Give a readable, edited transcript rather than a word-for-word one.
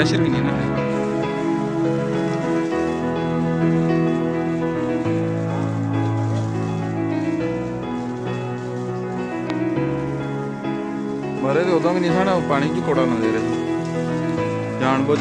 Glacier भी नहीं है ना। मारे तो उदा भी नहीं था ना, पानी की कोड़ा ना दे रहे जानबूझ